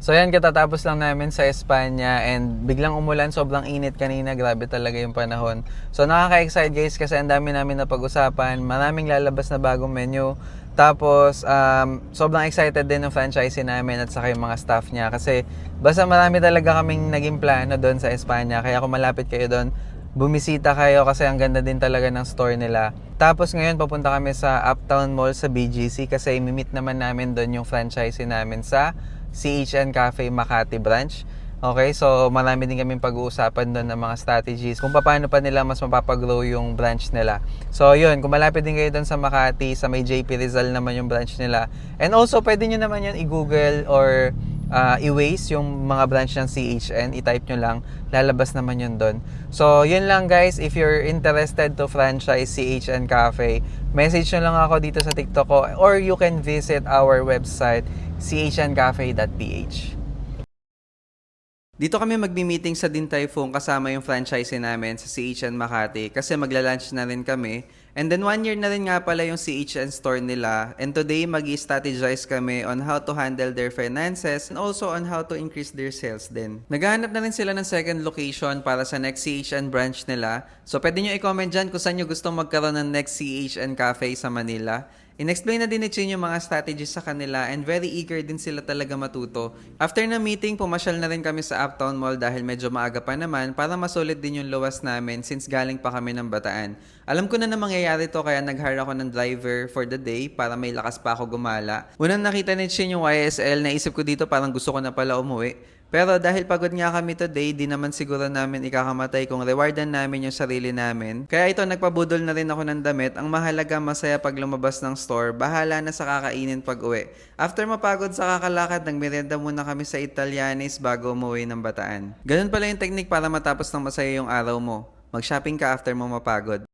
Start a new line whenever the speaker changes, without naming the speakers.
So yan, katatapos lang namin sa Espanya and biglang umulan, sobrang init kanina, grabe talaga yung panahon. So nakaka-excite guys kasi ang dami namin na pag-usapan, maraming lalabas na bagong menu. Tapos sobrang excited din ng franchisee namin at saka yung mga staff niya kasi basta marami talaga kaming naging plano doon sa Espanya. Kaya kung malapit kayo doon, bumisita kayo kasi ang ganda din talaga ng store nila. Tapos ngayon papunta kami sa Uptown Mall sa BGC kasi imimit naman namin doon yung franchisee namin sa CHN Cafe Makati branch. Okay, so marami din kaming pag-uusapan doon ng mga strategies kung paano pa nila mas mapapagrow yung branch nila. So yun, kung malapit din kayo doon sa Makati, sa may JP Rizal naman yung branch nila. And also, pwede nyo naman yun i-google or i-waze yung mga branch ng CHN, i-type nyo lang, lalabas naman yun doon. So yun lang guys, if you're interested to franchise CHN Cafe, message nyo lang ako dito sa TikTok ko or you can visit our website chncafe.ph. Dito kami magbi-meeting sa Din Tai Fung kasama yung franchisee namin sa CHN Makati kasi magla-lunch na rin kami. And then 1 year na rin nga pala yung CHN store nila. And today mag-strategize kami on how to handle their finances and also on how to increase their sales din. Naghahanap na rin sila ng second location para sa next CHN branch nila. So pwede nyo i-comment dyan kung saan nyo gustong magkaroon ng next CHN Cafe sa Manila. In-explain na din ni Chin yung mga strategies sa kanila and very eager din sila talaga matuto. After na meeting, pumasyal na rin kami sa Uptown Mall dahil medyo maaga pa naman para masulit din yung luwas namin since galing pa kami ng Bataan. Alam ko na mangyayari to kaya nag-hire ako ng driver for the day para may lakas pa ako gumala. Unang nakita ni Chin yung YSL, naisip ko dito parang gusto ko na pala umuwi. Pero dahil pagod nga kami today, di naman siguro namin ikakamatay kung rewardan namin yung sarili namin. Kaya ito, nagpabudol na rin ako ng damit. Ang mahalaga, masaya pag lumabas ng store. Bahala na sa kakainin pag uwi. After mapagod sa kakalakad, nagmerienda muna kami sa Italianis bago umuwi ng Bataan. Ganun pala yung technique para matapos ng masaya yung araw mo. Mag-shopping ka after mo mapagod.